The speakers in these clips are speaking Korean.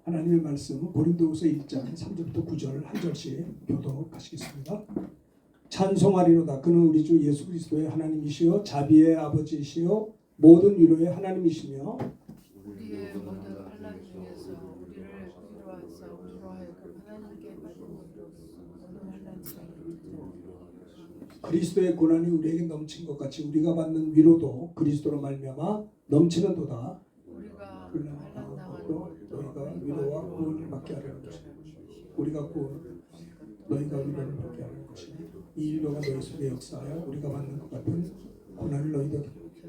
하나님의 말씀 고린도후서 1장 3절부터 9절 한 절씩 교독하시겠습니다. 찬송하리로다. 그는 우리 주 예수 그리스도의 하나님이시요 자비의 아버지이시요 모든 위로의 하나님이시며 우리의 모든 환난 중에서 우리를 위로하사 우리로 하여금 하나님께 받은 이로써 모든 환난 중에 그리스도의 고난이 우리에게 넘친 것 같이 우리가 받는 위로도 그리스도로 말미암아 넘치는도다. 우리가 훈련하고 환난 당하는 너희가 위로와 구원을 받게 하려는 것이다. 우리가 너희가 위로를 받게 하는 것이니 이 위로가 너희 속에 역사하여 우리가 받는 것 같은 고난을 너희도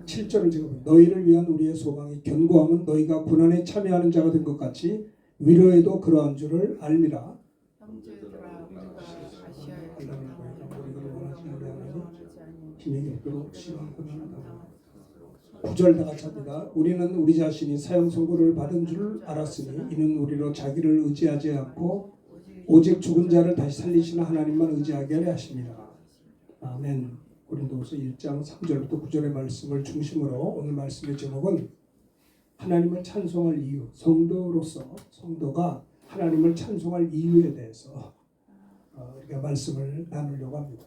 7절을 제가 너희를 위한 우리의 소망이 견고함은 너희가 고난에 참여하는 자가 된 것 같이 위로에도 그러한 줄을 알미라. 형제들아 우리가 아시아에 하나님 우리가 원하지 아니하나니 힘이 없도록 심한 고난을 당하라. 9절 다 같이 합니다. 우리는 우리 자신이 사형 선고를 받은 줄 알았으니 이는 우리로 자기를 의지하지 않고 오직 죽은 자를 다시 살리시는 하나님만 의지하게 하려 하십니다. 아멘. 고린도후서 1장 3절부터 9절의 말씀을 중심으로 오늘 말씀의 제목은 하나님을 찬송할 이유, 성도가 하나님을 찬송할 이유에 대해서 우리가 말씀을 나누려고 합니다.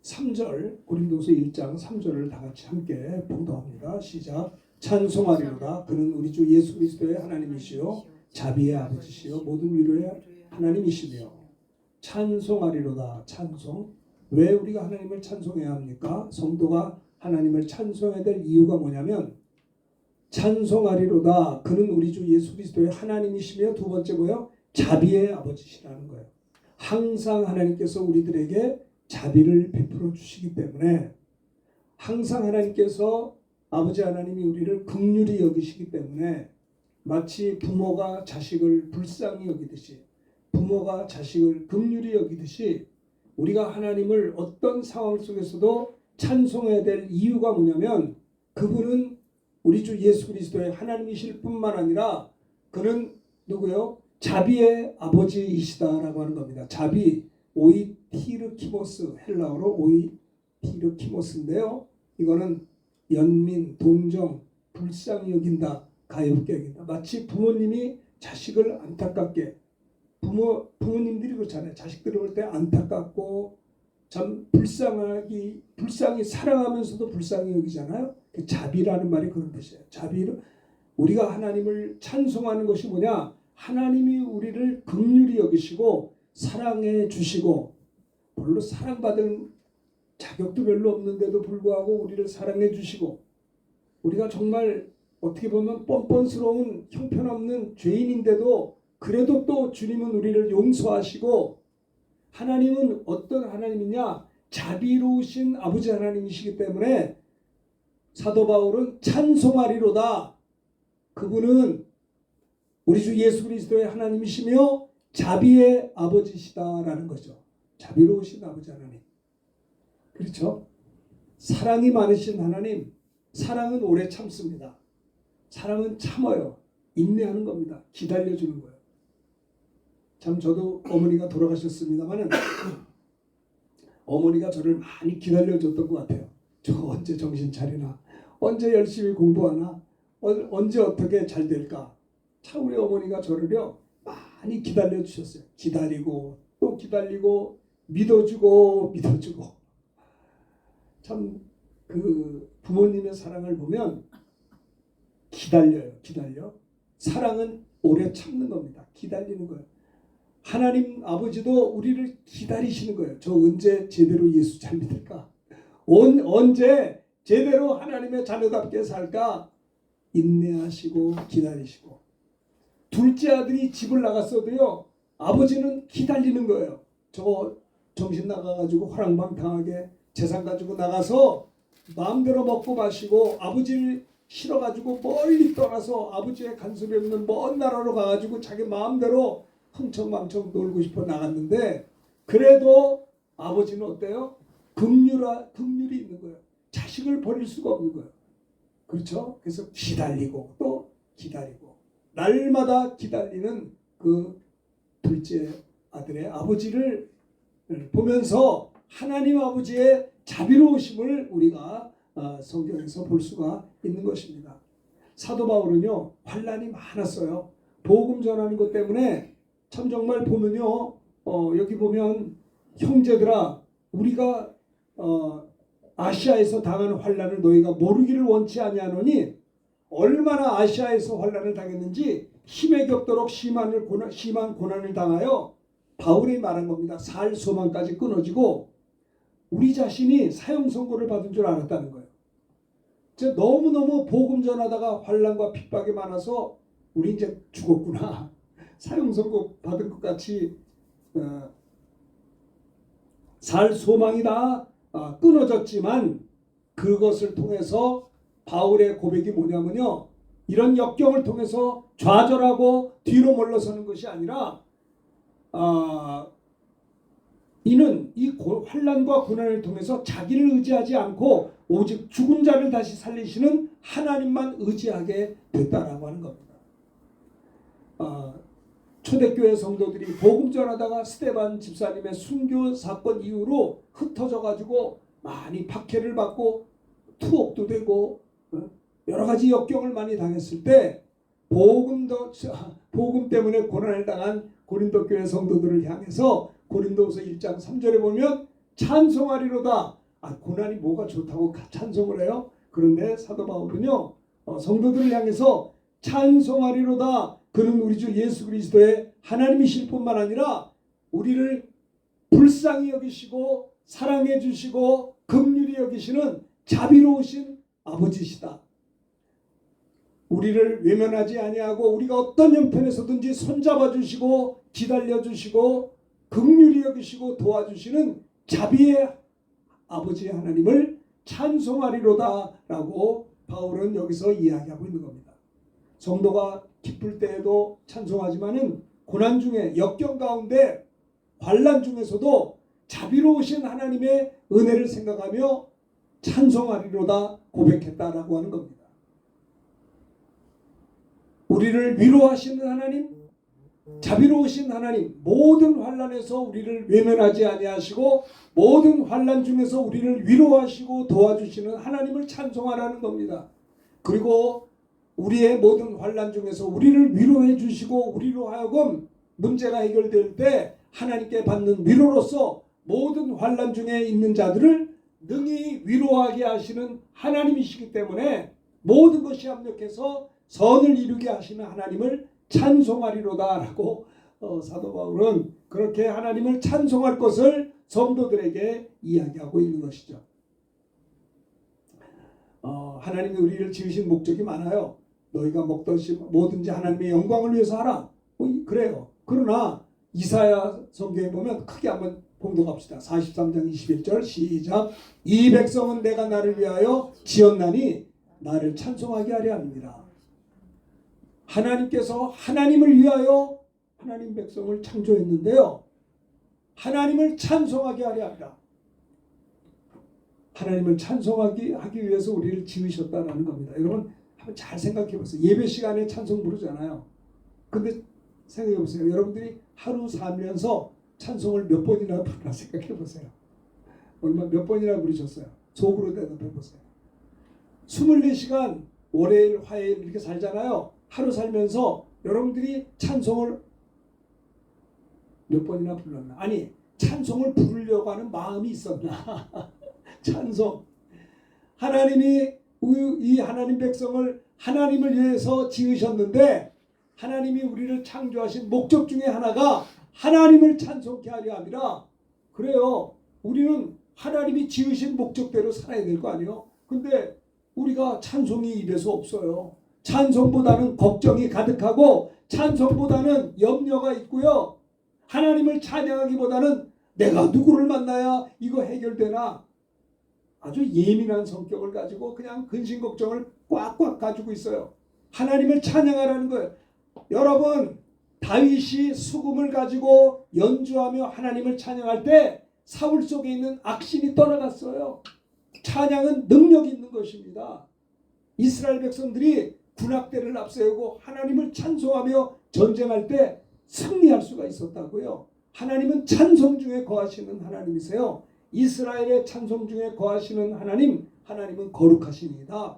3절 고린도후서 1장 3절을 다 같이 함께 봉독합니다. 시작. 찬송하리로다. 그는 우리 주 예수 그리스도의 하나님이시요 자비의 아버지시요 모든 위로의 하나님이시며 찬송하리로다. 찬송. 왜 우리가 하나님을 찬송해야 합니까? 성도가 하나님을 찬송해야 될 이유가 뭐냐면 찬송하리로다. 그는 우리 주 예수 그리스도의 하나님이시며 두 번째 뭐예요? 자비의 아버지시라는 거예요. 항상 하나님께서 우리들에게 자비를 베풀어 주시기 때문에 항상 하나님께서 아버지 하나님이 우리를 긍휼히 여기시기 때문에 마치 부모가 자식을 불쌍히 여기듯이 부모가 자식을 긍휼히 여기듯이 우리가 하나님을 어떤 상황 속에서도 찬송해야 될 이유가 뭐냐면 그분은 우리 주 예수 그리스도의 하나님이실 뿐만 아니라 그는 누구요? 자비의 아버지이시다라고 하는 겁니다. 자비, 오이티르키모스, 헬라어로 오이티르키모스인데요. 이거는 연민, 동정, 불쌍히 여긴다, 가엾게 여긴다. 마치 부모님이 자식을 안타깝게 부모님들이 그렇잖아요. 자식들을 볼 때 안타깝고 참 불쌍히 사랑하면서도 불쌍히 여기잖아요. 그 자비라는 말이 그런 뜻이에요. 자비를 우리가 하나님을 찬송하는 것이 뭐냐? 하나님이 우리를 긍휼히 여기시고 사랑해 주시고 별로 사랑받을 자격도 별로 없는데도 불구하고 우리를 사랑해 주시고 우리가 정말 어떻게 보면 뻔뻔스러운 형편없는 죄인인데도 그래도 또 주님은 우리를 용서하시고 하나님은 어떤 하나님이냐? 자비로우신 아버지 하나님이시기 때문에 사도 바울은 찬송하리로다. 그분은 우리 주 예수 그리스도의 하나님이시며 자비의 아버지시다라는 거죠. 자비로우신 아버지 하나님. 그렇죠? 사랑이 많으신 하나님. 사랑은 오래 참습니다. 사랑은 참아요. 인내하는 겁니다. 기다려주는 거예요. 참 저도 어머니가 돌아가셨습니다만 어머니가 저를 많이 기다려줬던 것 같아요. 저 언제 정신 차리나, 언제 열심히 공부하나, 언제 어떻게 잘 될까. 참 우리 어머니가 저를요 많이 기다려주셨어요. 기다리고 또 기다리고 믿어주고 참 그 부모님의 사랑을 보면 기다려. 사랑은 오래 참는 겁니다. 기다리는 거예요. 하나님 아버지도 우리를 기다리시는 거예요. 저 언제 제대로 예수 잘 믿을까? 언제 제대로 하나님의 자녀답게 살까? 인내하시고 기다리시고 둘째 아들이 집을 나갔어도요 아버지는 기다리는 거예요. 저 정신 나가가지고 허랑방탕하게 재산 가지고 나가서 마음대로 먹고 마시고 아버지를 싫어가지고 멀리 떠나서 아버지의 간섭이 없는 먼 나라로 가가지고 자기 마음대로 흥청망청 놀고 싶어 나갔는데 그래도 아버지는 어때요? 긍휼이 있는 거예요. 자식을 버릴 수가 없는 거예요. 그렇죠? 그래서 기다리고 또 기다리고 날마다 기다리는 그 둘째 아들의 아버지를 보면서 하나님 아버지의 자비로우심을 우리가 성경에서 볼 수가 있는 것입니다. 사도 바울은요 환난이 많았어요. 복음 전하는 것 때문에 참 정말 보면요 여기 보면 형제들아 우리가 아시아에서 당하는 환난을 너희가 모르기를 원치 아니하노니 얼마나 아시아에서 환난을 당했는지 힘에 겹도록 심한 고난을 당하여 바울이 말한 겁니다. 살 소망까지 끊어지고 우리 자신이 사형 선고를 받은 줄 알았다는 거예요. 너무너무 복음 전하다가 환난과 핍박이 많아서 우리 이제 죽었구나. 사형 선고 받은 것 같이 살 소망이 다 끊어졌지만 그것을 통해서 바울의 고백이 뭐냐면요. 이런 역경을 통해서 좌절하고 뒤로 물러서는 것이 아니라 이는 이 환난과 고난을 통해서 자기를 의지하지 않고 오직 죽은 자를 다시 살리시는 하나님만 의지하게 됐다라고 하는 겁니다. 초대교회 성도들이 복음 전하다가 스데반 집사님의 순교 사건 이후로 흩어져 가지고 많이 박해를 받고 투옥도 되고 여러 가지 역경을 많이 당했을 때 복음 때문에 고난을 당한 고린도 교회 성도들을 향해서 고린도후서 1장 3절에 보면 찬송하리로다. 고난이 뭐가 좋다고 찬송을 해요? 그런데 사도 바울은요 성도들을 향해서 찬송하리로다. 그는 우리 주 예수 그리스도의 하나님이실 뿐만 아니라 우리를 불쌍히 여기시고 사랑해 주시고 긍휼히 여기시는 자비로우신 아버지시다. 우리를 외면하지 아니하고 우리가 어떤 형편에서든지 손잡아 주시고 기다려 주시고 긍휼히 여기시고 도와주시는 자비의 아버지 하나님을 찬송하리로다 라고 바울은 여기서 이야기하고 있는 겁니다. 성도가 기쁠 때에도 찬송하지만은 고난 중에 역경 가운데 환난 중에서도 자비로우신 하나님의 은혜를 생각하며 찬송하리로다 고백했다라고 하는 겁니다. 우리를 위로하시는 하나님, 자비로우신 하나님, 모든 환난에서 우리를 외면하지 아니하시고 모든 환난 중에서 우리를 위로하시고 도와주시는 하나님을 찬송하라는 겁니다. 그리고 우리의 모든 환난 중에서 우리를 위로해 주시고 우리로 하여금 문제가 해결될 때 하나님께 받는 위로로서 모든 환난 중에 있는 자들을 능히 위로하게 하시는 하나님이시기 때문에 모든 것이 합력해서 선을 이루게 하시는 하나님을 찬송하리로다 라고 사도 바울은 그렇게 하나님을 찬송할 것을 성도들에게 이야기하고 있는 것이죠. 하나님이 우리를 지으신 목적이 많아요. 너희가 먹든지 뭐든지 하나님의 영광을 위해서 하라. 그래요. 그러나 이사야 성경에 보면 크게 한번 봉독합시다. 43장 21절 시작. 이 백성은 내가 나를 위하여 지었나니 나를 찬송하게 하려 합니다. 하나님께서 하나님을 위하여 하나님 백성을 창조했는데요. 하나님을 찬송하게 하려 합니다. 하나님을 찬송하기 위해서 우리를 지으셨다라는 겁니다. 여러분 한번 잘 생각해 보세요. 예배 시간에 찬송 부르잖아요. 근데 생각해 보세요. 여러분들이 하루 살면서 찬송을 몇 번이나 부르나 생각해 보세요. 몇 번이나 부르셨어요? 속으로 대답해 보세요. 24시간 월요일, 화요일 이렇게 살잖아요. 하루 살면서 여러분들이 찬송을 몇 번이나 불렀나? 아니 찬송을 부르려고 하는 마음이 있었나? 찬송. 하나님이 이 하나님 백성을 하나님을 위해서 지으셨는데 하나님이 우리를 창조하신 목적 중에 하나가 하나님을 찬송케 하려 함이라. 그래요. 우리는 하나님이 지으신 목적대로 살아야 될 거 아니에요. 근데 우리가 찬송이 입에서 없어요. 찬송보다는 걱정이 가득하고 찬송보다는 염려가 있고요. 하나님을 찬양하기보다는 내가 누구를 만나야 이거 해결되나 아주 예민한 성격을 가지고 그냥 근심 걱정을 꽉꽉 가지고 있어요. 하나님을 찬양하라는 거예요. 여러분 다윗이 수금을 가지고 연주하며 하나님을 찬양할 때 사울 속에 있는 악신이 떠나갔어요. 찬양은 능력이 있는 것입니다. 이스라엘 백성들이 군악대를 앞세우고 하나님을 찬송하며 전쟁할 때 승리할 수가 있었다고요. 하나님은 찬송 중에 거하시는 하나님이세요. 이스라엘의 찬송 중에 거하시는 하나님은 거룩하십니다.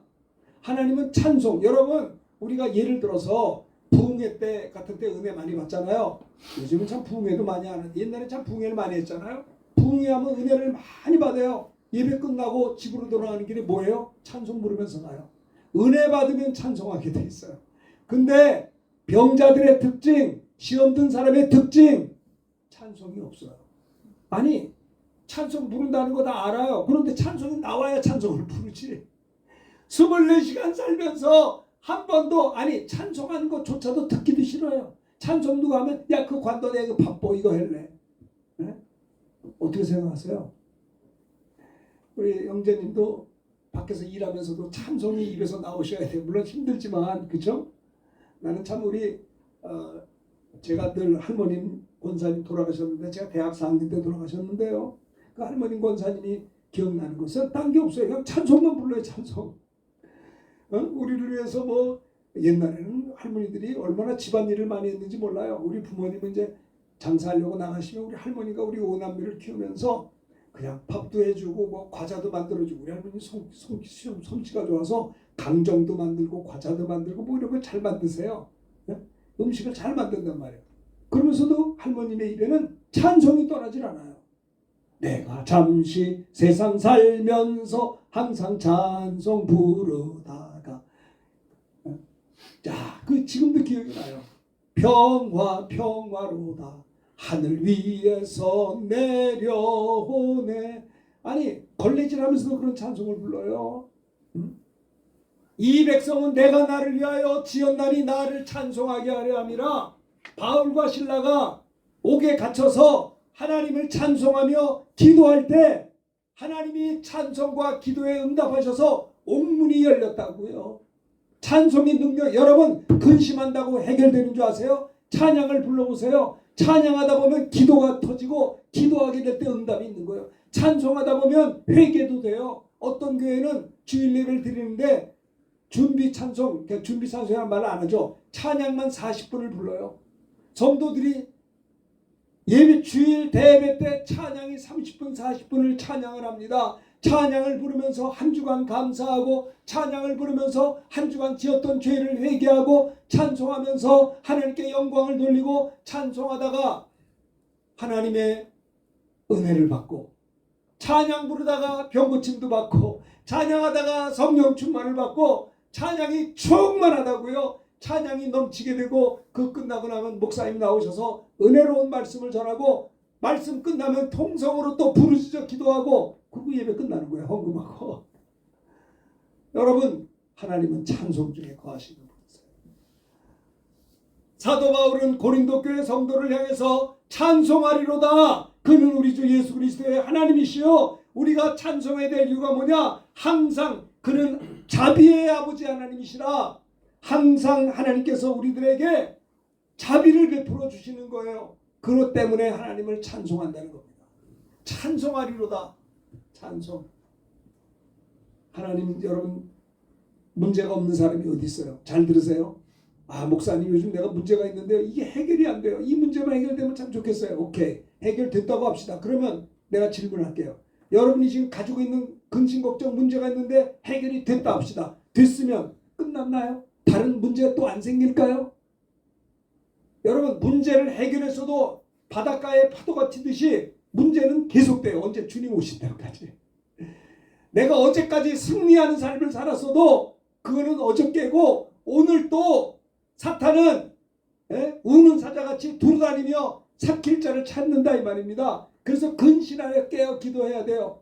하나님은 찬송. 여러분 우리가 예를 들어서 부흥회 때 같은 때 은혜 많이 받잖아요. 요즘은 참 부흥회도 많이 하는데 옛날에 참 부흥회를 많이 했잖아요. 부흥회 하면 은혜를 많이 받아요. 예배 끝나고 집으로 돌아가는 길에 뭐예요? 찬송 부르면서 가요. 은혜 받으면 찬송하게 돼 있어요. 근데 병자들의 특징, 시험 든 사람의 특징, 찬송이 없어요. 아니 찬송 부른다는 거 다 알아요. 그런데 찬송이 나와야 찬송을 부르지. 24시간 살면서 한 번도 아니 찬송하는 것조차도 듣기도 싫어요. 찬송 누가 하면 야 그 관도 내가 바빠 이거 할래. 네? 어떻게 생각하세요? 우리 영재님도 밖에서 일하면서도 찬송이 입에서 나오셔야 돼요. 물론 힘들지만 그죠? 나는 참 우리 제가 늘 할머님 권사님 돌아가셨는데 제가 대학 4학년 때 돌아가셨는데요. 그 할머님 권사님이 기억나는 것은 딴 게 없어요. 그냥 찬송만 불러요. 찬송. 우리를 위해서 뭐 옛날에는 할머니들이 얼마나 집안일을 많이 했는지 몰라요. 우리 부모님은 이제 장사하려고 나가시면 우리 할머니가 우리 오남매를 키우면서 그냥 밥도 해주고 뭐 과자도 만들어주고 우리 할머니 솜씨가 좋아서 강정도 만들고 과자도 만들고 뭐 이런 걸 잘 만드세요. 음식을 잘 만든단 말이에요. 그러면서도 할머님의 입에는 찬송이 떠나질 않아요. 내가 잠시 세상 살면서 항상 찬송 부르다가 자, 그 지금도 기억이 나요. 평화로다 하늘 위에서 내려오네. 아니 걸레질하면서도 그런 찬송을 불러요. 이 백성은 내가 나를 위하여 지었나니 나를 찬송하게 하려 함이라. 바울과 신라가 옥에 갇혀서 하나님을 찬송하며 기도할 때 하나님이 찬송과 기도에 응답하셔서 옥문이 열렸다고요. 찬송의 능력, 여러분 근심한다고 해결되는 줄 아세요? 찬양을 불러보세요. 찬양하다 보면 기도가 터지고 기도하게 될 때 응답이 있는 거예요. 찬송하다 보면 회개도 돼요. 어떤 교회는 주일 예배를 드리는데 준비 찬송이란 말을 안 하죠. 찬양만 40분을 불러요. 성도들이 예배 주일 대예배 때 찬양이 30분 40분을 찬양을 합니다. 찬양을 부르면서 한 주간 감사하고 찬양을 부르면서 한 주간 지었던 죄를 회개하고 찬송하면서 하나님께 영광을 돌리고 찬송하다가 하나님의 은혜를 받고 찬양 부르다가 병고침도 받고 찬양하다가 성령 충만을 받고 찬양이 충만하다고요. 찬양이 넘치게 되고 그 끝나고 나면 목사님 나오셔서 은혜로운 말씀을 전하고 말씀 끝나면 통성으로 또 부르짖어 기도하고 그리고 예배 끝나는 거예요. 헌금하고. 여러분 하나님은 찬송 중에 거하시는 분이세요. 사도 바울은 고린도 교회 성도를 향해서 찬송하리로다. 그는 우리 주 예수 그리스도의 하나님이시요 우리가 찬송해야 될 이유가 뭐냐. 항상 그는 자비의 아버지 하나님이시라. 항상 하나님께서 우리들에게 자비를 베풀어 주시는 거예요. 그것 때문에 하나님을 찬송한다는 겁니다. 찬송하리로다. 찬송. 하나님 여러분 문제가 없는 사람이 어디 있어요? 잘 들으세요. 아 목사님 요즘 내가 문제가 있는데 이게 해결이 안 돼요. 이 문제만 해결되면 참 좋겠어요. 오케이 해결됐다고 합시다. 그러면 내가 질문할게요. 여러분이 지금 가지고 있는 근심 걱정 문제가 있는데 해결이 됐다 합시다. 됐으면 끝났나요? 다른 문제가 또 안 생길까요? 여러분 문제를 해결했어도 바닷가에 파도가 치듯이 문제는 계속돼요. 언제 주님 오실 때까지. 내가 어제까지 승리하는 삶을 살았어도 그거는 어저께고 오늘 또 사탄은 우는 사자같이 두루다니며 삭힐 자를 찾는다 이 말입니다. 그래서 근신하여 깨어 기도해야 돼요.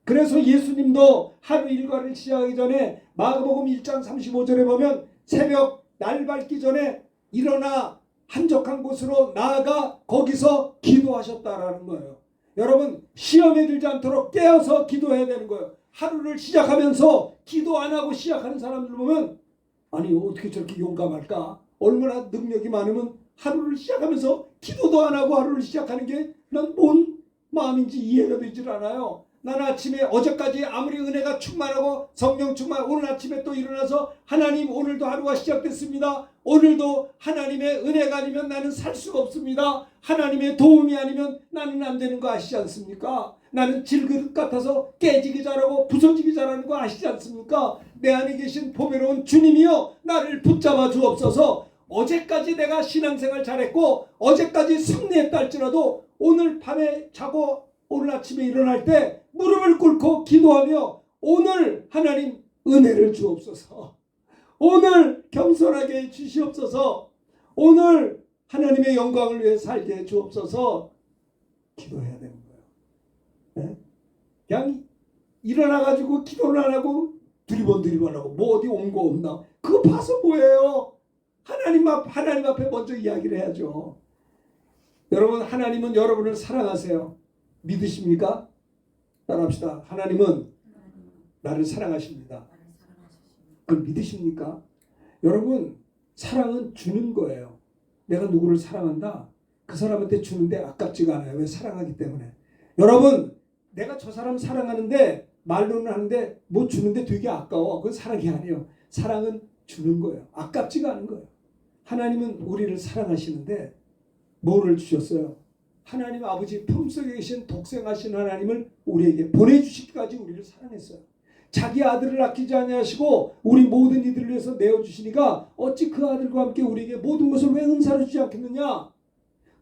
그래서 예수님도 하루 일과를 시작하기 전에 마가복음 1장 35절에 보면 새벽 날 밝기 전에 일어나 한적한 곳으로 나아가 거기서 기도하셨다라는 거예요. 여러분 시험에 들지 않도록 깨어서 기도해야 되는 거예요. 하루를 시작하면서 기도 안 하고 시작하는 사람들 보면 아니 어떻게 저렇게 용감할까? 얼마나 능력이 많으면 하루를 시작하면서 기도도 안 하고 하루를 시작하는 게 난 뭔 마음인지 이해가 되질 않아요. 나는 아침에 어제까지 아무리 은혜가 충만하고 성령 충만 오늘 아침에 또 일어나서 하나님 오늘도 하루가 시작됐습니다. 오늘도 하나님의 은혜가 아니면 나는 살 수가 없습니다. 하나님의 도움이 아니면 나는 안 되는 거 아시지 않습니까? 나는 질그릇 같아서 깨지기 잘하고 부서지기 잘하는 거 아시지 않습니까? 내 안에 계신 보배로운 주님이여 나를 붙잡아 주옵소서. 어제까지 내가 신앙생활 잘했고 어제까지 승리했다 할지라도 오늘 밤에 자고 오늘 아침에 일어날 때 무릎을 꿇고 기도하며 오늘 하나님 은혜를 주옵소서. 오늘 겸손하게 주시옵소서. 오늘 하나님의 영광을 위해 살게 해 주옵소서. 기도해야 되는 거예요. 네? 그냥 일어나가지고 기도를 안 하고 두리번 하고 뭐 어디 온 거 없나? 그거 봐서 뭐예요? 하나님 앞에 먼저 이야기를 해야죠. 여러분, 하나님은 여러분을 사랑하세요. 믿으십니까? 따라합시다. 하나님은 나를 사랑하십니다. 그걸 믿으십니까? 여러분, 사랑은 주는 거예요. 내가 누구를 사랑한다? 그 사람한테 주는데 아깝지가 않아요. 왜? 사랑하기 때문에. 여러분, 내가 저 사람 사랑하는데 말로는 하는데 뭐 주는데 되게 아까워. 그건 사랑이 아니에요. 사랑은 주는 거예요. 아깝지가 않은 거예요. 하나님은 우리를 사랑하시는데 뭐를 주셨어요? 하나님 아버지 품속에 계신 독생하신 하나님을 우리에게 보내주시기까지 우리를 사랑했어요. 자기 아들을 아끼지 아니하시고 우리 모든 이들을 위해서 내어주시니까 어찌 그 아들과 함께 우리에게 모든 것을 왜 은사로 주지 않겠느냐?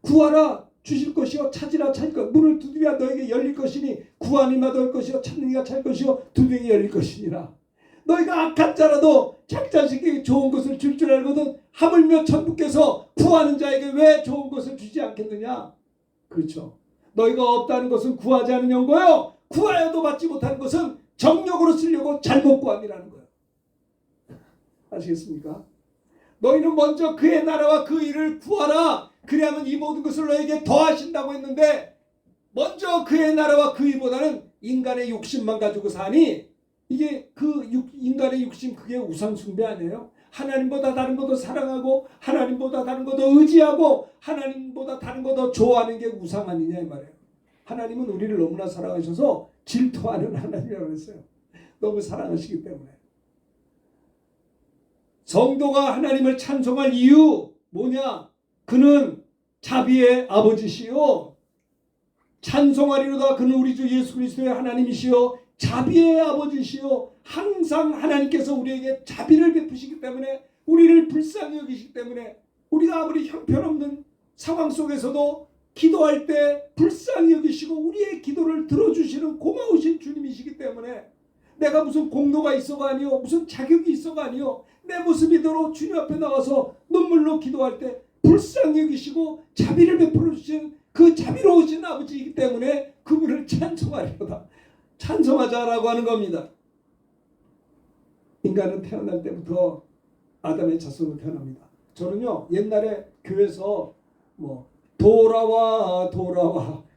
구하라 주실 것이요 찾으라 찾을 것 문을 두드려 너에게 열릴 것이니 구하니마 넣을 것이요 찾는 이가 찾을 것이요 두드리게 열릴 것이니라. 너희가 악한 자라도 자기 자식에게 좋은 것을 줄 줄 알거든 하물며 천부께서 구하는 자에게 왜 좋은 것을 주지 않겠느냐? 그렇죠. 너희가 없다는 것은 구하지 않은 연고요 구하여도 받지 못하는 것은 정욕으로 쓰려고 잘못 구함이라는 거예요. 아시겠습니까? 너희는 먼저 그의 나라와 그 일을 구하라. 그래야만 이 모든 것을 너에게 더하신다고 했는데 먼저 그의 나라와 그 일보다는 인간의 욕심만 가지고 사니 이게 인간의 욕심 그게 우상 숭배 아니에요? 하나님보다 다른 것도 사랑하고 하나님보다 다른 것도 의지하고 하나님보다 다른 것도 좋아하는 게 우상 아니냐 이 말이에요. 하나님은 우리를 너무나 사랑하셔서 질투하는 하나님이라고 했어요. 너무 사랑하시기 때문에. 성도가 하나님을 찬송할 이유 뭐냐? 그는 자비의 아버지시요 찬송하리로다. 그는 우리 주 예수 그리스도의 하나님이시요 자비의 아버지시요 항상 하나님께서 우리에게 자비를 베푸시기 때문에 우리를 불쌍히 여기시기 때문에 우리가 아무리 형편없는 상황 속에서도 기도할 때 불쌍히 여기시고 우리의 기도를 들어주시는 고마우신 주님이시기 때문에 내가 무슨 공로가 있어가 아니요 무슨 자격이 있어가 아니요 내 모습이대로 주님 앞에 나와서 눈물로 기도할 때 불쌍히 여기시고 자비를 베풀어 주신 그 자비로우신 아버지이기 때문에 그분을 찬송하리로다. 찬송하자라고 하는 겁니다. 인간은 태어날 때부터 아담의 자손으로 태어납니다. 저는요 옛날에 교회에서 뭐 돌아와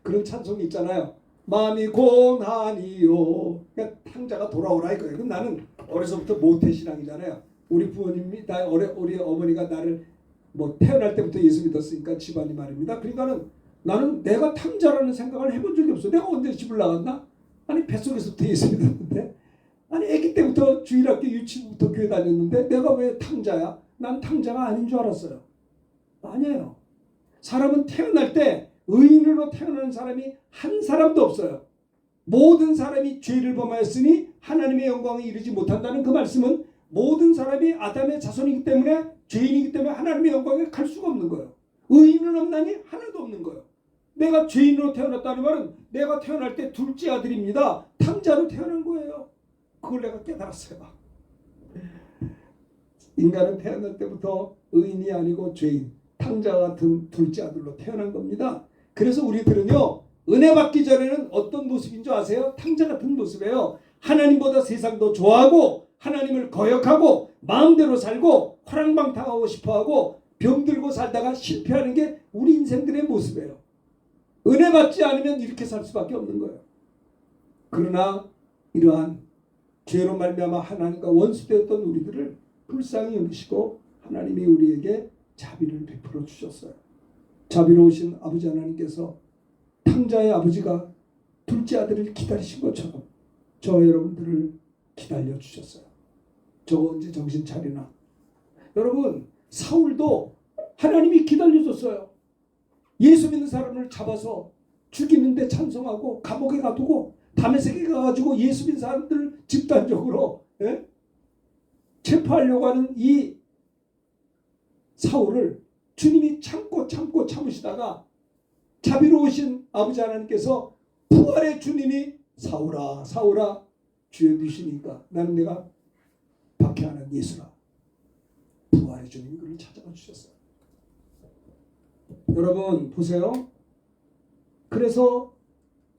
그런 찬송이 있잖아요. 마음이 고나니요. 그러니까 탕자가 돌아오라 이거예요. 그럼 나는 어려서부터 모태신앙이잖아요. 우리 부모님이 다 우리 어머니가 나를 뭐 태어날 때부터 예수 믿었으니까 집안이 말입니다. 그러니까는 나는 내가 탕자라는 생각을 해본 적이 없어. 내가 언제 집을 나갔나? 아니 뱃속에서부터 예수 믿었는데 아니 아기 때부터 주일학교 유치부터 교회 다녔는데 내가 왜 탕자야? 난 탕자가 아닌 줄 알았어요. 아니에요. 사람은 태어날 때 의인으로 태어나는 사람이 한 사람도 없어요. 모든 사람이 죄를 범하였으니 하나님의 영광에 이르지 못한다는 그 말씀은 모든 사람이 아담의 자손이기 때문에 죄인이기 때문에 하나님의 영광에 갈 수가 없는 거예요. 의인은 없나니 하나도 없는 거예요. 내가 죄인으로 태어났다는 말은 내가 태어날 때 둘째 아들입니다. 탕자로 태어난 거예요. 그걸 내가 깨달았어요. 인간은 태어날 때부터 의인이 아니고 죄인, 탕자 같은 둘째 아들로 태어난 겁니다. 그래서 우리들은요 은혜 받기 전에는 어떤 모습인 줄 아세요? 탕자 같은 모습이에요. 하나님보다 세상 더 좋아하고 하나님을 거역하고 마음대로 살고 호랑방탕하고 싶어하고 병들고 살다가 실패하는 게 우리 인생들의 모습이에요. 은혜 받지 않으면 이렇게 살 수밖에 없는 거예요. 그러나 이러한 죄로 말미암아 하나님과 원수되었던 우리들을 불쌍히 여기시고 하나님이 우리에게 자비를 베풀어 주셨어요. 자비로우신 아버지 하나님께서 탕자의 아버지가 둘째 아들을 기다리신 것처럼 저와 여러분들을 기다려 주셨어요. 저 언제 정신 차리나. 여러분 사울도 하나님이 기다려줬어요. 예수 믿는 사람을 잡아서 죽이는데 찬송하고 감옥에 가두고 다메섹에 가가지고 예수 믿는 사람들을 집단적으로 체포하려고 하는 이 사울을 주님이 참으시다가 자비로우신 아버지 하나님께서 부활의 주님이 사울아 사울아 주여 누시니까 나는 내가 박해하는 예수라. 부활의 주님이 그를 찾아와 주셨어요. 여러분 보세요. 그래서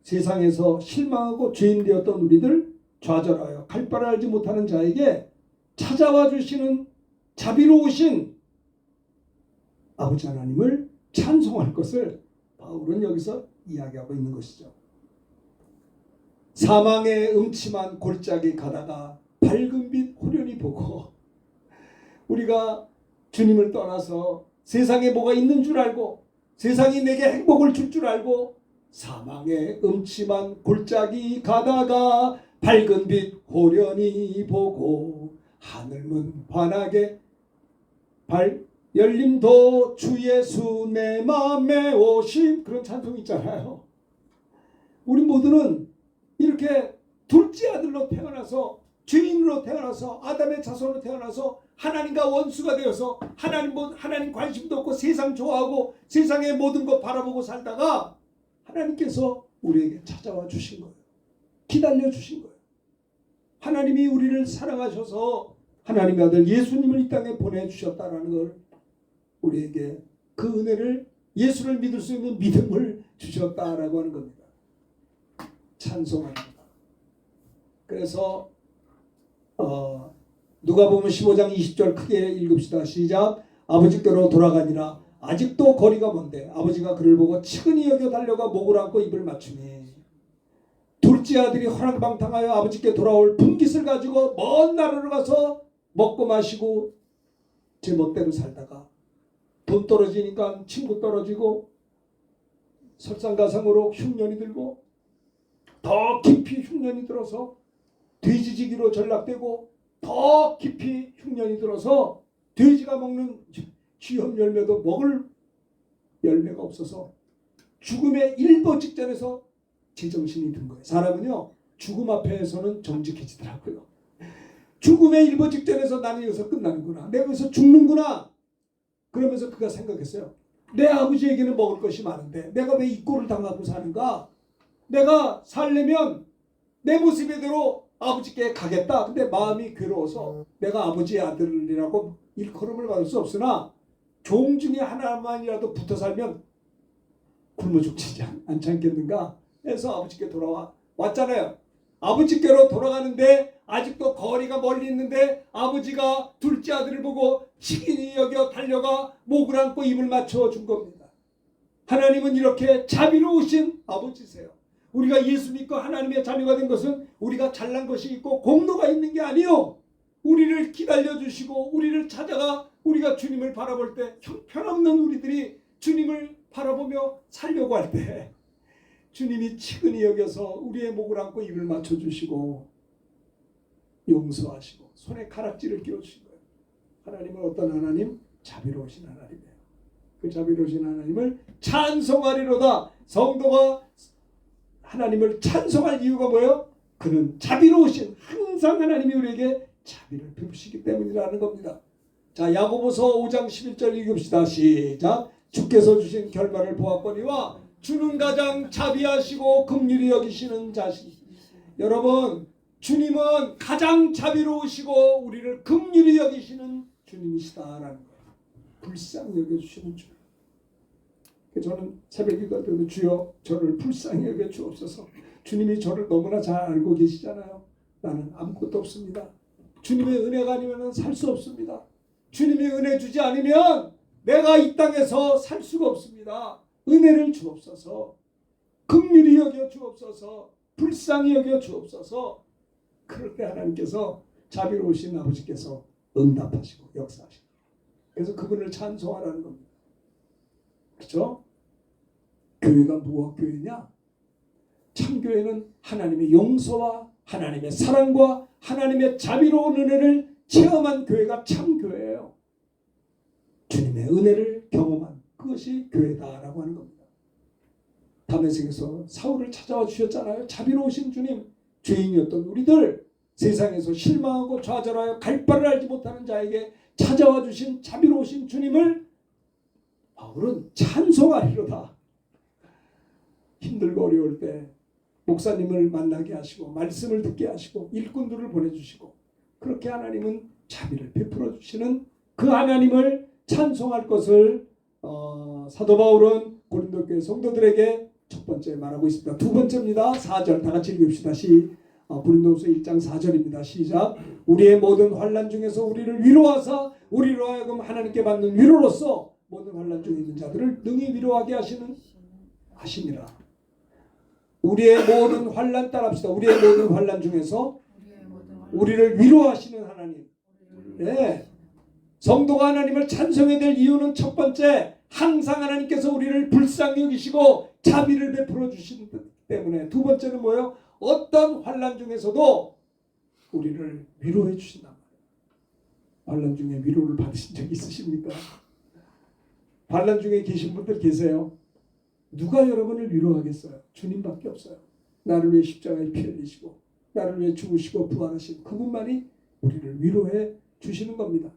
세상에서 실망하고 죄인 되었던 우리들 좌절하여 갈 바를 알지 못하는 자에게 찾아와 주시는 자비로우신 아버지 하나님을 찬송할 것을 바울은 여기서 이야기하고 있는 것이죠. 사망의 음침한 골짜기 가다가 밝은 빛 호련히 보고, 우리가 주님을 떠나서 세상에 뭐가 있는 줄 알고 세상이 내게 행복을 줄 줄 알고 사망의 음침한 골짜기 가다가 밝은 빛 호련히 보고 하늘문 환하게 열림도 주 예수 내 맘에 오심, 그런 찬송이 있잖아요. 우리 모두는 이렇게 둘째 아들로 태어나서 죄인으로 태어나서 아담의 자손으로 태어나서 하나님과 원수가 되어서 하나님 관심도 없고 세상 좋아하고 세상의 모든 것 바라보고 살다가 하나님께서 우리에게 찾아와 주신 거예요. 기다려 주신 거예요. 하나님이 우리를 사랑하셔서 하나님의 아들 예수님을 이 땅에 보내주셨다라는 걸, 우리에게 그 은혜를, 예수를 믿을 수 있는 믿음을 주셨다라고 하는 겁니다. 찬송합니다. 그래서 누가복음 15장 20절 크게 읽읍시다. 시작. 아버지께로 돌아가니라. 아직도 거리가 먼데 아버지가 그를 보고 측은히 여겨 달려가 목을 안고 입을 맞추니, 둘째 아들이 허랑방탕하여 아버지께 돌아올 분깃을 가지고 먼 나라로 가서 먹고 마시고 제 멋대로 살다가 돈 떨어지니까 친구 떨어지고 설상가상으로 흉년이 들고 더 깊이 흉년이 들어서 돼지지기로 전락되고 더 깊이 흉년이 들어서 돼지가 먹는 쥐염 열매도 먹을 열매가 없어서 죽음의 일보 직전에서 제정신이 든 거예요. 사람은요, 죽음 앞에서는 정직해지더라고요. 죽음의 일보 직전에서 나는 여기서 끝나는구나, 내가 여기서 죽는구나, 그러면서 그가 생각했어요. 내 아버지에게는 먹을 것이 많은데 내가 왜 이 꼴을 당하고 사는가? 내가 살려면 내 모습대로 아버지께 가겠다. 근데 마음이 괴로워서 내가 아버지의 아들이라고 일컬음을 받을 수 없으나 종 중에 하나만이라도 붙어 살면 굶어 죽지 않지 않겠는가 해서 아버지께 왔잖아요. 아버지께로 돌아가는데 아직도 거리가 멀리 있는데 아버지가 둘째 아들을 보고 치긴히 여겨 달려가 목을 안고 입을 맞춰 준 겁니다. 하나님은 이렇게 자비로우신 아버지세요. 우리가 예수 믿고 하나님의 자녀가 된 것은 우리가 잘난 것이 있고 공로가 있는 게 아니요, 우리를 기다려 주시고 우리를 찾아가 우리가 주님을 바라볼 때 형편없는 우리들이 주님을 바라보며 살려고 할 때 주님이 치근히 여겨서 우리의 목을 안고 입을 맞춰 주시고 용서하시고 손에 가락지를 끼워주신 거예요. 하나님은 어떤 하나님? 자비로우신 하나님이에요. 그 자비로우신 하나님을 찬송하리로다. 성도가 하나님을 찬송할 이유가 뭐예요? 그는 자비로우신, 항상 하나님이 우리에게 자비를 베푸시기 때문이라는 겁니다. 자, 야고보서 5장 11절 읽읍시다. 시작. 주께서 주신 결말을 보았거니와 주는 가장 자비하시고 긍휼히 여기시는 자신. 여러분, 주님은 가장 자비로우시고 우리를 긍휼히 여기시는 주님이시다라는 거예요. 불쌍히 여겨주시는 주. 저는 새벽 기도할 때도 주여 저를 불쌍히 여겨 주옵소서. 주님이 저를 너무나 잘 알고 계시잖아요. 나는 아무것도 없습니다. 주님의 은혜가 아니면 살 수 없습니다. 주님이 은혜 주지 않으면 내가 이 땅에서 살 수가 없습니다. 은혜를 주옵소서. 긍휼히 여겨 주옵소서. 불쌍히 여겨 주옵소서. 그럴 때 하나님께서 자비로우신 아버지께서 응답하시고 역사하시고, 그래서 그분을 찬송하라는 겁니다. 그렇죠? 교회가 무엇 교회냐? 참교회는 하나님의 용서와 하나님의 사랑과 하나님의 자비로운 은혜를 체험한 교회가 참교회예요. 주님의 은혜를 경험한 그것이 교회다라고 하는 겁니다. 다메섹에서 사울을 찾아와 주셨잖아요. 자비로우신 주님, 죄인이었던 우리들 세상에서 실망하고 좌절하여 갈 바를 알지 못하는 자에게 찾아와 주신 자비로우신 주님을 바울은 찬송하리로다. 힘들고 어려울 때 목사님을 만나게 하시고 말씀을 듣게 하시고 일꾼들을 보내주시고 그렇게 하나님은 자비를 베풀어 주시는 그 하나님을 찬송할 것을 사도 바울은 고린도 교회 성도들에게 첫 번째 말하고 있습니다. 두 번째입니다. 4절 다 같이 읽읍시다. 고린도후서 1장 4절입니다. 시작. 우리의 모든 환난 중에서 우리를 위로하사 우리로 하여금 하나님께 받는 위로로서 모든 환난 중에 있는 자들을 능히 위로하게 하시니라. 우리의 모든 환난 따라합시다. 우리의 모든 환난 중에서 우리를 위로하시는 하나님. 네. 성도가 하나님을 찬송해야 될 이유는 첫 번째, 항상 하나님께서 우리를 불쌍히 여기시고 자비를 베풀어 주시기 때문에. 두 번째는 뭐예요? 어떤 환난 중에서도 우리를 위로해 주신다. 환난 중에 위로를 받으신 적 있으십니까? 환난 중에 계신 분들 계세요? 누가 여러분을 위로하겠어요? 주님밖에 없어요. 나를 위해 십자가에 피 흘리시고 나를 위해 죽으시고 부활하신 그분만이 우리를 위로해 주시는 겁니다.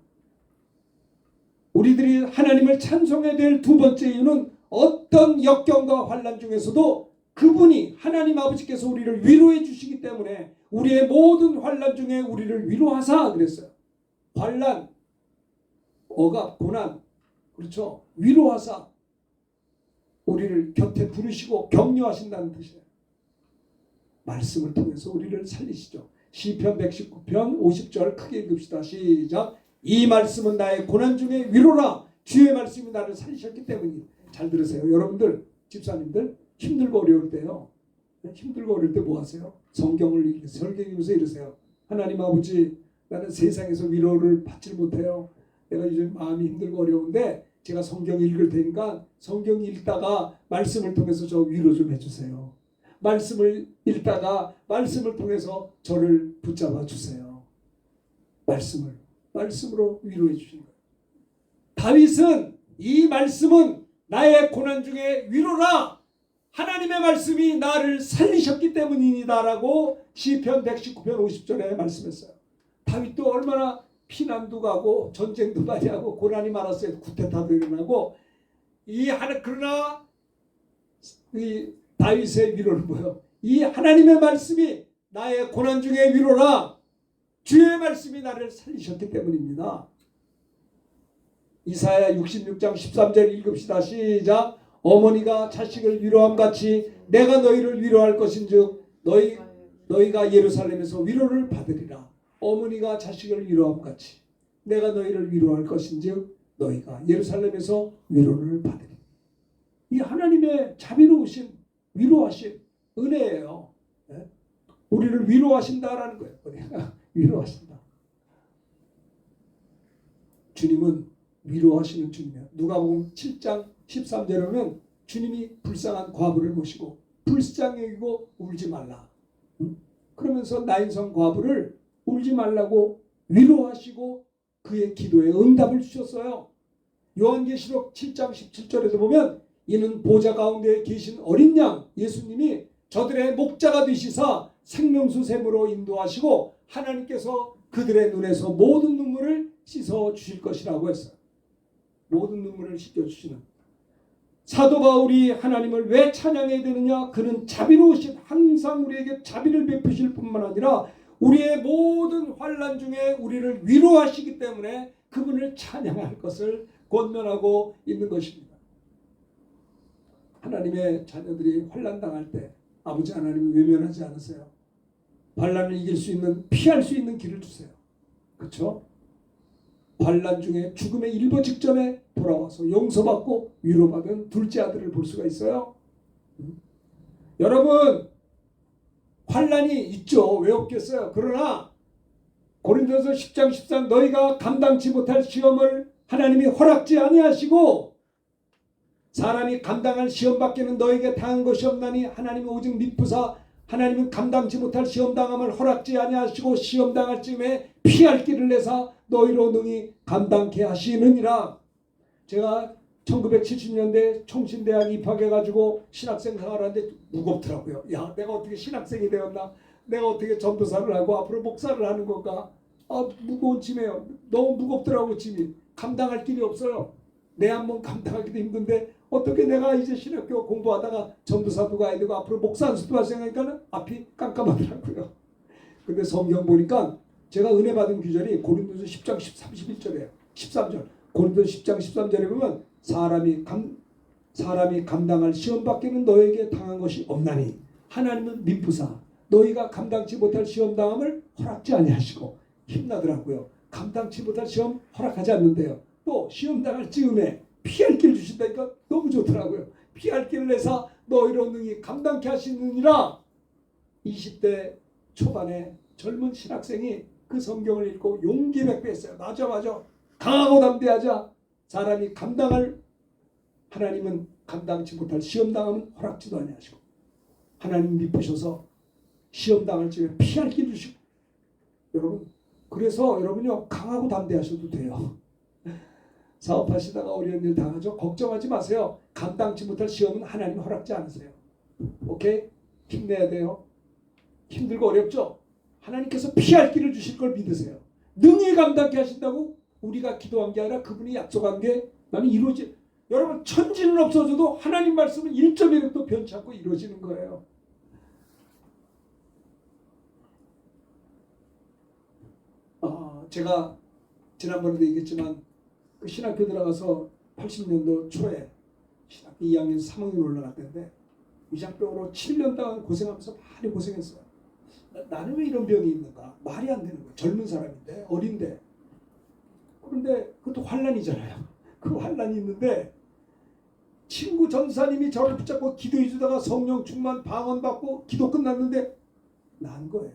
우리들이 하나님을 찬송해야 될 두 번째 이유는 어떤 역경과 환난 중에서도 그분이 하나님 아버지께서 우리를 위로해 주시기 때문에 우리의 모든 환난 중에 우리를 위로하사 그랬어요. 환난, 억압, 고난, 그렇죠? 위로하사 우리를 곁에 부르시고 격려하신다는 뜻이에요. 말씀을 통해서 우리를 살리시죠. 시편 119편 50절 크게 읽읍시다. 시작. 이 말씀은 나의 고난 중에 위로라. 주의 말씀이 나를 살리셨기 때문이에요. 잘 들으세요. 여러분들, 집사님들 힘들고 어려울 때요. 힘들고 어려울 때 뭐 하세요? 성경을 읽으세요. 설교 읽으면서 이러세요. 하나님 아버지, 나는 세상에서 위로를 받지 못해요. 내가 요즘 마음이 힘들고 어려운데 제가 성경 읽을 테니까 성경 읽다가 말씀을 통해서 저 위로 좀 해주세요. 말씀을 읽다가 말씀을 통해서 저를 붙잡아 주세요. 말씀으로 위로해 주시는 거예요. 다윗은 이 말씀은 나의 고난 중에 위로라. 하나님의 말씀이 나를 살리셨기 때문이다라고 시편 119편 50절에 말씀했어요. 다윗도 얼마나 피난도 가고 전쟁도 많이 하고 고난이 많았어요. 쿠데타도 일어나고 그러나 이 다윗의 위로는 뭐예요? 이 하나님의 말씀이 나의 고난 중에 위로라. 주의 말씀이 나를 살리셨기 때문입니다. 이사야 66장 13절 읽읍시다. 시작. 어머니가 자식을 위로함 같이 내가 너희를 위로할 것인즉 너희가 예루살렘에서 위로를 받으리라. 어머니가 자식을 위로함 같이 내가 너희를 위로할 것인즉 너희가 예루살렘에서 위로를 받으리라. 이 하나님의 자비로우신 위로하신 은혜예요. 네? 우리를 위로하신다라는 거예요. 위로하신다. 주님은 위로하시는 주님이에요. 누가복음 7장 13절에 보면 주님이 불쌍한 과부를 모시고 불쌍히 여기고 울지 말라. 그러면서 나인성 과부를 울지 말라고 위로하시고 그의 기도에 응답을 주셨어요. 요한계시록 7장 17절에도 보면 이는 보좌 가운데 계신 어린 양 예수님이 저들의 목자가 되시사 생명수 샘으로 인도하시고 하나님께서 그들의 눈에서 모든 눈물을 씻어 주실 것이라고 했어요. 모든 눈물을 씻겨 주시는 사도 바울이 하나님을 왜 찬양해야 되느냐? 그는 자비로우신 항상 우리에게 자비를 베푸실 뿐만 아니라 우리의 모든 환난 중에 우리를 위로하시기 때문에 그분을 찬양할 것을 권면하고 있는 것입니다. 하나님의 자녀들이 환난 당할 때 아버지 하나님이 외면하지 않으세요. 환난을 이길 수 있는, 피할 수 있는 길을 주세요. 그렇죠? 환난 중에 죽음의 일보 직전에 돌아와서 용서받고 위로받은 둘째 아들을 볼 수가 있어요. 여러분, 환난이 있죠. 왜 없겠어요? 그러나 고린도서 10장 13 너희가 감당치 못할 시험을 하나님이 허락지 아니하시고 사람이 감당할 시험 밖에는 너에게 당한 것이 없나니 하나님은 오직 미쁘사 하나님은 감당치 못할 시험 당함을 허락지 아니하시고 시험 당할 즈음에 피할 길을 내사 너희로 능히 감당케 하시느니라. 제가 1970년대 총신대학 입학해가지고 신학생 생활하는데 무겁더라고요. 야, 내가 어떻게 신학생이 되었나? 내가 어떻게 전도사를 하고 앞으로 목사를 하는 건가? 무거운 짐이에요. 너무 무겁더라고 짐이. 감당할 길이 없어요. 내 한 몸 감당하기도 힘든데 어떻게 내가 이제 신학교 공부하다가 전도사도 가야 되고 앞으로 목사 안수도 할 생각하니까 앞이 깜깜하더라고요. 근데 성경 보니까 제가 은혜 받은 규절이 고린도서 10장 31절이에요. 13절. 고린도서 10장 13절에 보면 사람이 감당할 시험 밖에는 너에게 당한 것이 없나니 하나님은 민부사 너희가 감당치 못할 시험 당함을 허락지 아니하시고 힘나더라고요. 감당치 못할 시험 허락하지 않는데요. 또 시험 당할 즈음에 피할 길을 주신다니까 너무 좋더라고요. 피할 길을 내사 너희로 능히 감당케 하시느니라. 20대 초반에 젊은 신학생이 그 성경을 읽고 용기 백배했어요. 맞아. 강하고 담대하자. 사람이 감당할 하나님은 감당치 못할 시험 당함은 허락지도 아니하시고 하나님 미쁘셔서 시험 당할 즈음에 피할 길을 주시고 여러분 그래서 여러분요 강하고 담대하셔도 돼요. 사업하시다가 어려운 일 당하죠. 걱정하지 마세요. 감당치 못할 시험은 하나님 허락지 않으세요. 오케이? 힘내야 돼요. 힘들고 어렵죠? 하나님께서 피할 길을 주실 걸 믿으세요. 능히 감당케 하신다고 우리가 기도한 게 아니라 그분이 약속한 게 나는 이루어지. 여러분 천지는 없어져도 하나님 말씀은 1.1획도 변치 않고 이루어지는 거예요. 제가 지난번에도 얘기했지만 그 신학교 들어가서 80년도 초에 신학교 2학년 3학년 올라갔는데 위장병으로 7년 동안 고생하면서 많이 고생했어요. 나는 왜 이런 병이 있는가? 말이 안 되는 거예요. 젊은 사람인데 어린데. 그런데 그것도 환란이잖아요. 그 환란이 있는데 친구 전사님이 저를 붙잡고 기도해 주다가 성령 충만 방언받고 기도 끝났는데 난 거예요.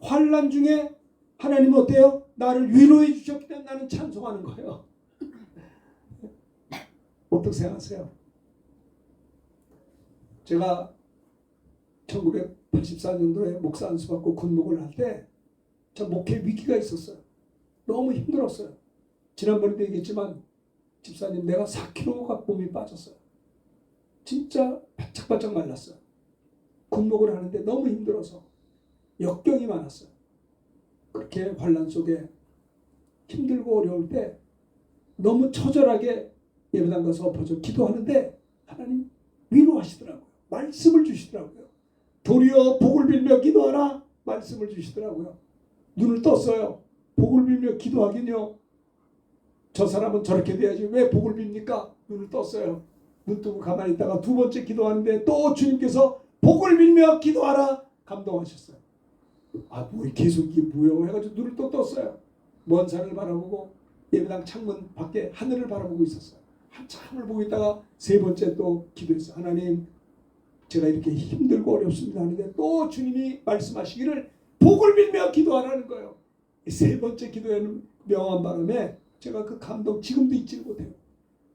환란 중에 하나님은 어때요? 나를 위로해 주셨기 때문에 나는 찬송하는 거예요. 어떻게 생각하세요? 제가 1984년도에 목사 안수받고 군목을 할 때 저 목회 위기가 있었어요. 너무 힘들었어요. 지난번에도 얘기했지만 집사님 내가 4kg가 몸이 빠졌어요. 진짜 바짝바짝 말랐어요. 군목을 하는데 너무 힘들어서 역경이 많았어요. 그렇게 환난 속에 힘들고 어려울 때 너무 처절하게 예배당 가서 엎어져 기도하는데 하나님 위로하시더라고요. 말씀을 주시더라고요. 도리어 복을 빌며 기도하라 말씀을 주시더라고요. 눈을 떴어요. 복을 빌며 기도하긴요. 저 사람은 저렇게 돼야지 왜 복을 빕니까? 눈을 떴어요. 눈 뜨고 가만히 있다가 두 번째 기도하는데 또 주님께서 복을 빌며 기도하라 감동하셨어요. 뭐 계속 이게 뭐야 해가지고 눈을 또 떴어요. 먼 산을 바라보고 예배당 창문 밖에 하늘을 바라보고 있었어요. 한참을 보고 있다가 세 번째 또 기도했어요. 하나님 제가 이렇게 힘들고 어렵습니다 하는데 또 주님이 말씀하시기를 복을 빌며 기도하라는 거예요. 세 번째 기도에는 명한 바람에 제가 그 감동 지금도 잊지 못해요.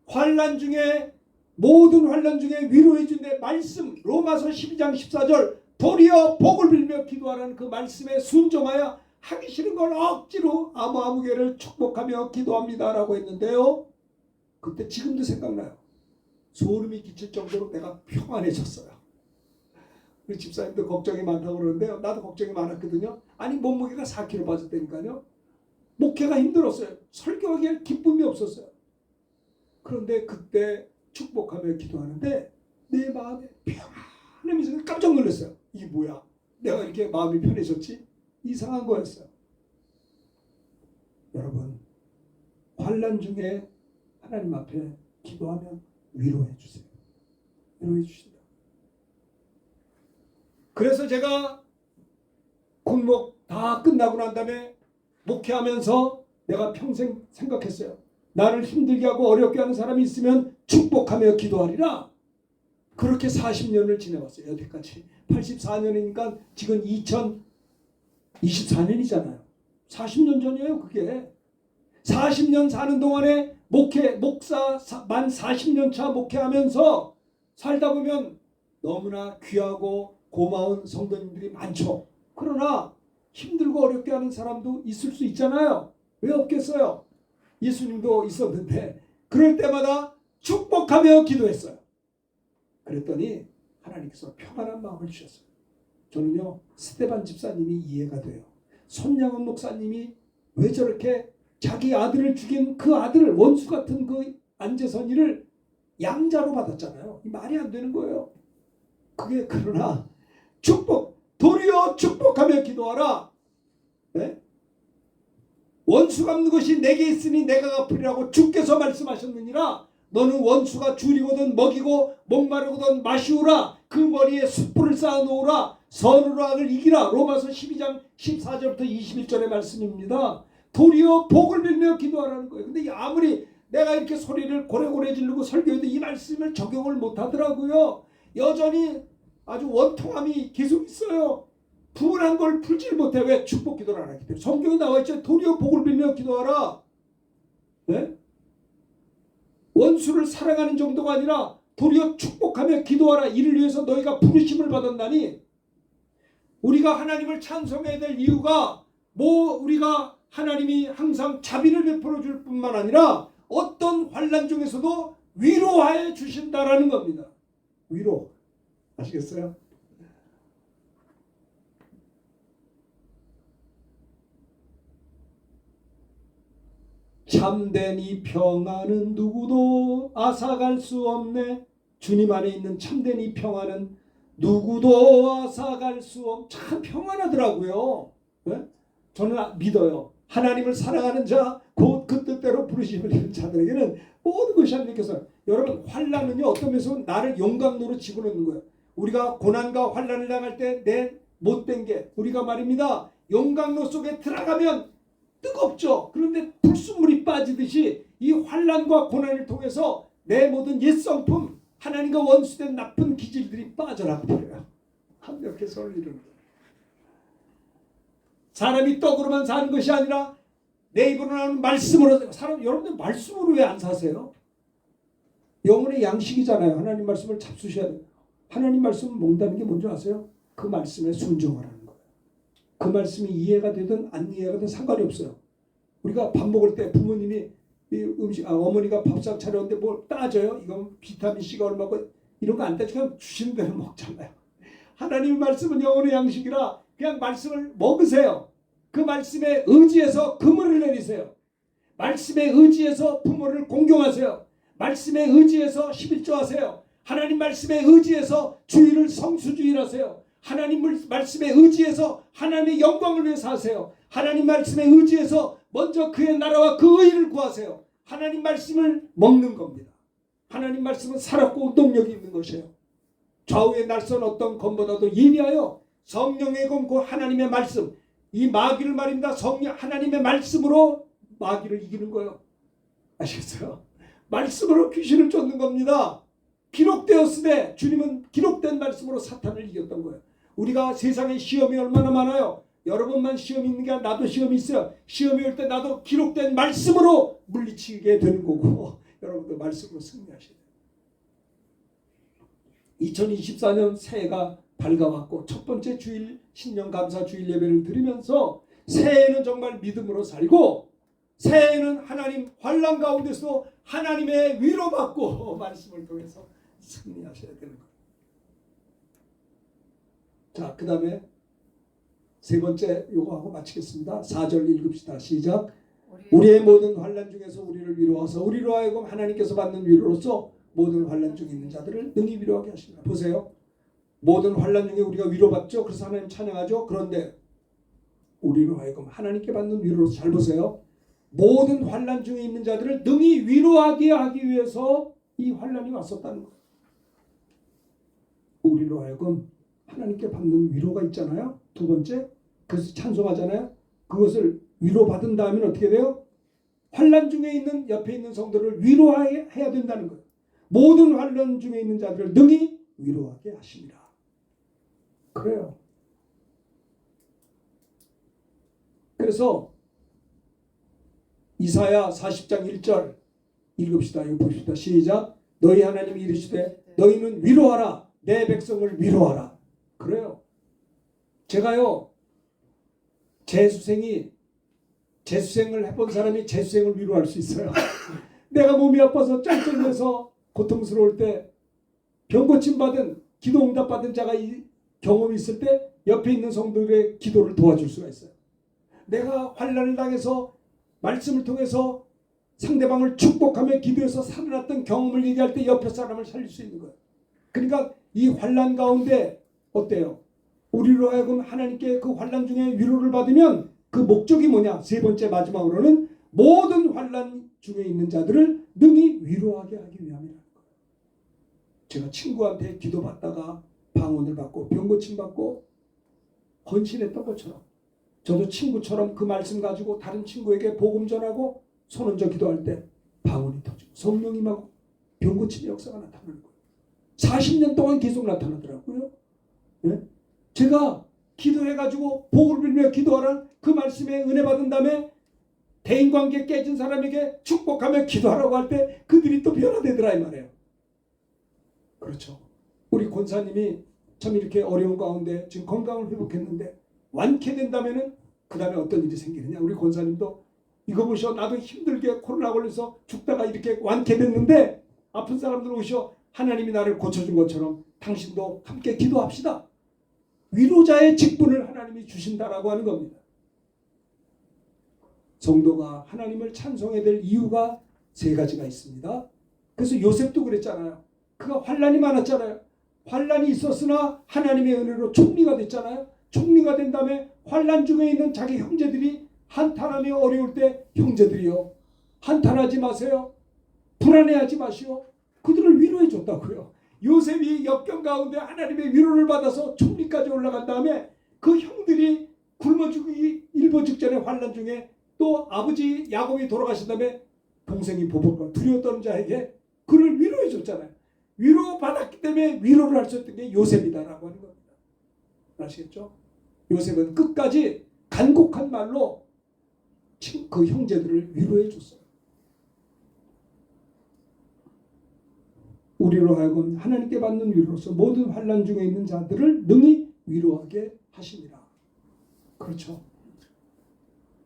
환난 중에 모든 환난 중에 위로해 준 내 말씀 로마서 12장 14절 도리어 복을 빌며 기도하라는 그 말씀에 순종하여 하기 싫은 걸 억지로 아무개를 축복하며 기도합니다라고 했는데요. 그때 지금도 생각나요. 소름이 끼칠 정도로 내가 평안해졌어요. 우리 집사님도 걱정이 많다고 그러는데요. 나도 걱정이 많았거든요. 아니 몸무게가 4kg 빠졌다니까요. 목회가 힘들었어요. 설교하기에 기쁨이 없었어요. 그런데 그때 축복하며 기도하는데 내 마음에 편안함이 깜짝 놀랐어요. 이게 뭐야? 내가 이렇게 마음이 편해졌지? 이상한 거였어요. 여러분 환난 중에 하나님 앞에 기도하면 위로해 주세요. 위로해 주신다. 그래서 제가 군목 다 끝나고 난 다음에 목회하면서 내가 평생 생각했어요. 나를 힘들게 하고 어렵게 하는 사람이 있으면 축복하며 기도하리라. 그렇게 40년을 지내왔어요. 여태까지. 84년이니까 지금 2024년이잖아요. 40년 전이에요. 그게. 40년 사는 동안에 목사 만 40년 차 목회하면서 살다 보면 너무나 귀하고 고마운 성도님들이 많죠. 그러나 힘들고 어렵게 하는 사람도 있을 수 있잖아요. 왜 없겠어요? 예수님도 있었는데 그럴 때마다 축복하며 기도했어요. 그랬더니 하나님께서 평안한 마음을 주셨어요. 저는요 스테반 집사님이 이해가 돼요. 손양은 목사님이 왜 저렇게 자기 아들을 죽인 그 아들을 원수 같은 그 안재선이를 양자로 받았잖아요. 이 말이 안 되는 거예요. 그게 그러나 도리어 축복하며 기도하라. 네? 원수 갚는 것이 내게 있으니 내가 갚으리라고 주께서 말씀하셨느니라. 너는 원수가 줄이거든 먹이고 목마르거든 마시우라. 그 머리에 숯불을 쌓아놓으라. 선으로 악을 이기라. 로마서 12장 14절부터 21절의 말씀입니다. 도리어 복을 빌며 기도하라는 거예요. 근데 아무리 내가 이렇게 소리를 고래고래 지르고 설교해도 이 말씀을 적용을 못하더라고요. 여전히 아주 원통함이 계속 있어요. 불안한 걸 풀지 못해. 왜? 축복 기도를 안 하기 때문에. 성경에 나와 있죠. 도리어 복을 빌며 기도하라. 네? 원수를 사랑하는 정도가 아니라 도리어 축복하며 기도하라. 이를 위해서 너희가 부르심을 받았나니. 우리가 하나님을 찬송해야 될 이유가 우리가 하나님이 항상 자비를 베풀어 줄 뿐만 아니라 어떤 환난 중에서도 위로하여 주신다라는 겁니다. 위로. 아시겠어요? 참된 이 평안은 누구도 앗아갈 수 없네. 주님 안에 있는 참된 이 평안은 누구도 앗아갈 수 참 평안하더라고요. 네? 저는 믿어요. 하나님을 사랑하는 자, 곧 그 뜻대로 부르심을 입은 자들에게는 모든 것이 하나님께서. 여러분, 환난은요 어떤 면에서 나를 용광로로 집어넣는 거예요. 우리가 고난과 환난을 당할 때 내 못된 게 우리가 말입니다. 용광로 속에 들어가면 뜨겁죠. 그런데 불순물이 빠지듯이 이 환난과 고난을 통해서 내 모든 옛성품, 하나님과 원수된 나쁜 기질들이 빠져나가 버려요. 완벽해서 이루는 거예요. 사람이 떡으로만 사는 것이 아니라 내 입으로 나오는 말씀으로. 여러분들 말씀으로 왜 안 사세요? 영혼의 양식이잖아요. 하나님 말씀을 잡수셔야 돼요. 하나님 말씀을 먹는다는 게 뭔지 아세요? 그 말씀에 순종하라는 거예요. 그 말씀이 이해가 되든 안 이해가 되든 상관이 없어요. 우리가 밥 먹을 때 부모님이 어머니가 밥상 차려오는데 뭘 따져요? 이건 비타민C가 얼마고 이런 거 안 따지고 그냥 주시는 대로 먹잖아요. 하나님의 말씀은 영혼의 양식이라 그냥 말씀을 먹으세요. 그 말씀에 의지해서 그물을 내리세요. 말씀에 의지해서 부모를 공경하세요. 말씀에 의지해서 11조 하세요. 하나님 말씀에 의지해서 주일을 성수주일 하세요. 하나님 말씀에 의지해서 하나님의 영광을 위해서 하세요. 하나님 말씀에 의지해서 먼저 그의 나라와 그 의를 구하세요. 하나님 말씀을 먹는 겁니다. 하나님 말씀은 살았고 운동력이 있는 것이에요. 좌우의 날선 어떤 검보다도 예리하여 성령의 검, 그 하나님의 말씀, 이 마귀를 말입니다. 하나님의 말씀으로 마귀를 이기는 거예요. 아시겠어요? 말씀으로 귀신을 쫓는 겁니다. 기록되었으되, 주님은 기록된 말씀으로 사탄을 이겼던 거예요. 우리가 세상에 시험이 얼마나 많아요. 여러분만 시험이 있는 게 아니라 나도 시험이 있어요. 시험이 올 때 나도 기록된 말씀으로 물리치게 되는 거고 여러분도 말씀으로 승리하셔야 돼요. 2024년 새해가 밝아왔고 첫 번째 주일 신년 감사 주일 예배를 드리면서 새해는 정말 믿음으로 살고 새해는 하나님 환난 가운데서 하나님의 위로받고 말씀을 통해서 승리하셔야 되는 거예요. 자, 그 다음에 세 번째 요거 하고 마치겠습니다. 4절 읽읍시다. 시작. 우리의 모든 환난 중에서 우리를 위로하사 우리로 하여금 하나님께서 받는 위로로서 모든 환난 중에 있는 자들을 능히 위로하게 하십니다. 보세요. 모든 환난 중에 우리가 위로받죠. 그래서 하나님 찬양하죠. 그런데 우리로 하여금 하나님께 받는 위로로서, 잘 보세요. 모든 환난 중에 있는 자들을 능히 위로하게 하기 위해서 이 환난이 왔었다는 거예요. 우리로 하여금 하나님께 받는 위로가 있잖아요. 두 번째, 그래서 찬송하잖아요. 그것을 위로받은 다음에 어떻게 돼요? 환난 중에 있는 옆에 있는 성도를 위로해야 된다는 거예요. 모든 환난 중에 있는 자들을 능히 위로하게 하십니다. 그래요. 그래서 이사야 40장 1절 읽읍시다. 이거 보십시다. 시작. 너희 하나님이 이르시되 너희는 위로하라. 내 백성을 위로하라. 그래요. 제가요, 재수생을 해본 사람이 재수생을 위로할 수 있어요. 내가 몸이 아파서 쩔쩔매서 고통스러울 때 병고침 받은, 기도 응답 받은 자가 이 경험이 있을 때 옆에 있는 성도들의 기도를 도와줄 수가 있어요. 내가 환난을 당해서 말씀을 통해서 상대방을 축복하며 기도해서 살아났던 경험을 얘기할 때 옆에 사람을 살릴 수 있는 거예요. 그러니까 이 환난 가운데 어때요? 우리로 하여금 하나님께 그 환난 중에 위로를 받으면 그 목적이 뭐냐? 세 번째 마지막으로는 모든 환난 중에 있는 자들을 능히 위로하게 하기 위함이라는 거예요. 제가 친구한테 기도받다가 방언을 받고 병 고침 받고 헌신했던 것처럼 저도 친구처럼 그 말씀 가지고 다른 친구에게 복음 전하고 손 얹어 기도할 때 방언이 터지고 성령 임하고 병 고침의 역사가 나타나는 거예요. 40년 동안 계속 나타나더라고요. 네? 제가 기도해가지고 복을 빌며 기도하라는 그 말씀에 은혜 받은 다음에 대인관계 깨진 사람에게 축복하며 기도하라고 할 때 그들이 또 변화되더라 이 말이에요. 그렇죠. 우리 권사님이 참 이렇게 어려운 가운데 지금 건강을 회복했는데 완쾌된다면은 그 다음에 어떤 일이 생기느냐. 우리 권사님도 이거 보셔. 나도 힘들게 코로나 걸려서 죽다가 이렇게 완쾌됐는데 아픈 사람들 오셔. 하나님이 나를 고쳐준 것처럼 당신도 함께 기도합시다. 위로자의 직분을 하나님이 주신다라고 하는 겁니다. 성도가 하나님을 찬송해야 될 이유가 세 가지가 있습니다. 그래서 요셉도 그랬잖아요. 그가 환난이 많았잖아요. 환난이 있었으나 하나님의 은혜로 총리가 됐잖아요. 총리가 된 다음에 환난 중에 있는 자기 형제들이 한탄하며 어려울 때 형제들이요. 한탄하지 마세요. 불안해하지 마시오. 그들을 위로해 줬다고요. 요셉이 역경 가운데 하나님의 위로를 받아서 총리까지 올라간 다음에 그 형들이 굶어 죽기 일보 직전에 환난 중에 또 아버지 야곱이 돌아가신 다음에 동생이 보복과 두려워 떠는 자에게 그를 위로해 줬잖아요. 위로받았기 때문에 위로를 할 수 있던 게 요셉이다라고 하는 겁니다. 아시겠죠? 요셉은 끝까지 간곡한 말로 그 형제들을 위로해 줬어요. 우리로 하여금 하나님께 받는 위로로서 모든 환난 중에 있는 자들을 능히 위로하게 하십니다. 그렇죠.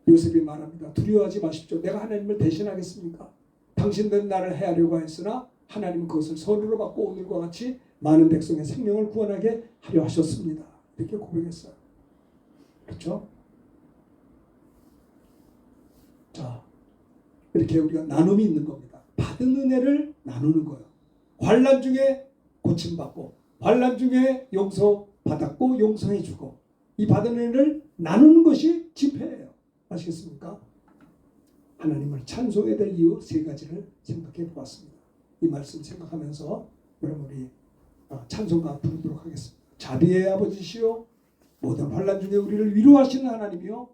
요셉이 말합니다. 두려워하지 마십시오. 내가 하나님을 대신하겠습니까? 당신들은 나를 해하려고 했으나 하나님은 그것을 선으로 받고 오늘과 같이 많은 백성의 생명을 구원하게 하려 하셨습니다. 이렇게 고백했어요. 그렇죠? 자, 이렇게 우리가 나눔이 있는 겁니다. 받은 은혜를 나누는 거예요. 환난 중에 고침받고 환난 중에 용서받았고 용서해주고 이 받은 은혜를 나누는 것이 집회예요. 아시겠습니까? 하나님을 찬송해야 될 이유 세 가지를 생각해 보았습니다. 이 말씀 생각하면서 여러분 우리 찬송가 부르도록 하겠습니다. 자비의 아버지시오 모든 환난 중에 우리를 위로하시는 하나님이요